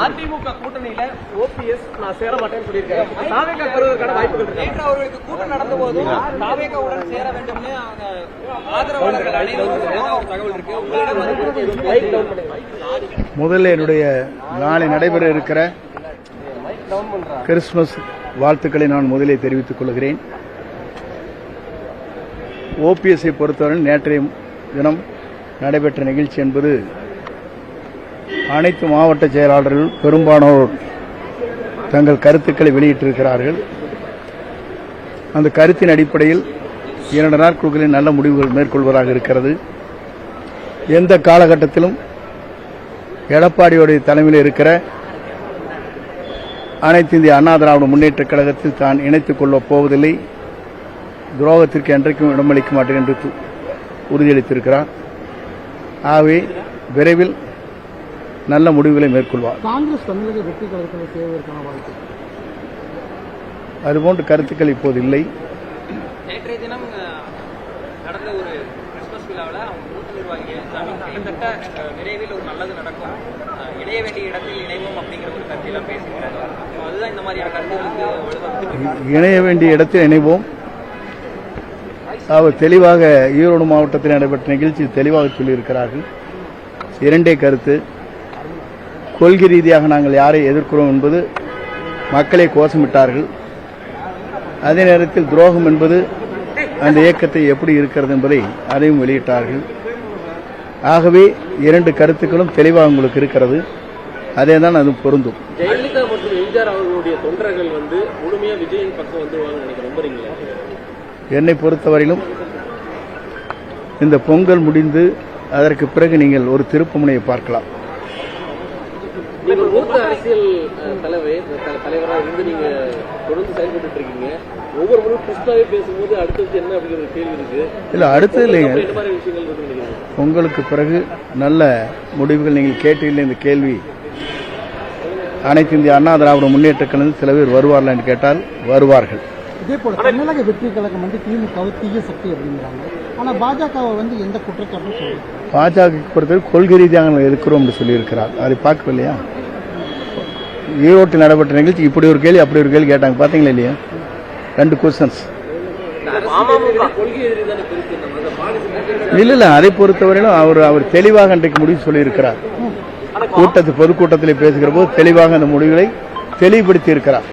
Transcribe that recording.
அதிமுக கூட்டணியில ஓபிஎஸ் நான் சேர மாட்டேன்னு சொல்லியிருக்காரு. தாவேகா பெறுவதற்கான வாய்ப்புகள் இருக்கு. நேற்று அவர்களுக்கு கூட்டம் நடந்த போதும் தாவேகாவுடன் சேர வேண்டும்னு ஆதரவாளர்கள் அனைவரும் தகவல் இருக்கு. முதல்ல என்னுடைய நாளை நடைபெற இருக்கிற கிறிஸ்துமஸ் வாழ்த்துக்களை நான் முதலே தெரிவித்துக் கொள்கிறேன். ஓபிஎஸ்ஐ பொறுத்தவரை நேற்றைய தினம் நடைபெற்ற நிகழ்ச்சி என்பது அனைத்து மாவட்ட செயலாளர்கள் பெரும்பாலானோர் தங்கள் கருத்துக்களை வெளியிட்டிருக்கிறார்கள். அந்த கருத்தின் அடிப்படையில் 2 நாட்களுக்குள் நல்ல முடிவுகள் மேற்கொள்வதாக இருக்கிறது. எந்த காலகட்டத்திலும் எடப்பாடியுடைய தலைமையில் இருக்கிற அனைத்து இந்திய அண்ணா திராவிட முன்னேற்றக் கழகத்தில் தான் இணைத்துக் கொள்ளப் போவதில்லை, துரோகத்திற்கு என்றைக்கும் இடமளிக்க மாட்டேன் என்று உறுதியளித்திருக்கிறார். ஆகவே விரைவில் நல்ல முடிவுகளை மேற்கொள்வார். காங்கிரஸ் தமிழக வெற்றி கழகத்தில் சேருவதற்கான வாய்ப்பு அதுபோன்ற கருத்துக்கள் இப்போது இல்லை. நேற்றைய தினம் நடந்த ஒரு கிறிஸ்துமஸ் விழாவில் அவங்க மூத்த நிர்வாகிகள் கிட்டத்தட்ட விரைவில் ஒரு நல்லது நடக்கும், இணைய வேண்டிய இடத்தில் இணைவோம் அப்படிங்கிற ஒரு கருத்தையெல்லாம் பேசுகிறாங்க. அதுதான் இந்த மாதிரியான கருத்துகளுக்கு இணைய வேண்டிய இடத்தில் இணைவோம். அவர் தெளிவாக ஈரோடு மாவட்டத்தில் நடைபெற்ற நிகழ்ச்சியில் தெளிவாக சொல்லியிருக்கிறார்கள். 2 கருத்து. கொள்கை ரீதியாக நாங்கள் யாரை எதிர்க்கிறோம் என்பது மக்களை கோஷமிட்டார்கள். அதே நேரத்தில் துரோகம் என்பது அந்த இயக்கத்தை எப்படி இருக்கிறது என்பதை அதையும் வெளியிட்டார்கள். ஆகவே 2 கருத்துக்களும் தெளிவாக உங்களுக்கு இருக்கிறது. அதே தான் அது பொருந்தும். ஜெயலலிதா மற்றும் எம்ஜிஆர் அவர்களுடைய தொண்டர்கள் முழுமையா விஜயின் பக்கம் வந்துருவாங்க நினைக்கிறேன். நம்புறீங்களா? என்னை பொறுத்தவரையிலும் இந்த பொங்கல் முடிந்து அதற்கு பிறகு நீங்கள் ஒரு திருப்புமுனையை பார்க்கலாம். நீங்கள் மூத்த அரசியல் தலைவராக இருந்து நீங்க தொடர்ந்து செயல்பட்டு இருக்கீங்க. ஒவ்வொரு முறை கிறிஸ்துவாவே பேசும்போது அடுத்தது என்ன அப்படிங்கிற கேள்வி இருக்கு. இல்ல அடுத்தது இல்லைங்க, என்ன மாதிரி விஷயங்கள் இருக்கு? உங்களுக்கு பிறகு நல்ல முடிவுகள் நீங்கள் கேட்டீர்கள். இந்த கேள்வி அனைத்து இந்திய அண்ணா திராவிட முன்னேற்ற கழகத்தில் சில பேர் வருவார்கள் என்று கேட்டால் வருவார்கள். இதே போல தமிழக வெற்றி கழகம் திமுக தீய சக்தி அப்படிங்கிறாங்க. ஆனா பாஜகவை எந்த குற்றச்சாட்டும் சொல்றாங்க. பாஜக பொறுத்தவரை கொள்கை ரீதியாக நாங்கள் இருக்கிறோம் என்று சொல்லியிருக்கிறார். அதை பார்க்கவில்லையா? ஈரோட்டில் நடைபெற்ற நிகழ்ச்சி இப்படி ஒரு கேள்வி அப்படி ஒரு கேள்வி கேட்டாங்க, பாத்தீங்களா இல்லையா? 2 கொஸ்டின்ஸ். இல்ல அதை பொறுத்தவரையிலும் அவர் தெளிவாக இன்றைக்கு முடிவு சொல்லியிருக்கிறார். பொதுக்கூட்டத்தில் பேசுகிற போது தெளிவாக அந்த முடிவுகளை தெளிவுபடுத்தி இருக்கிறார்.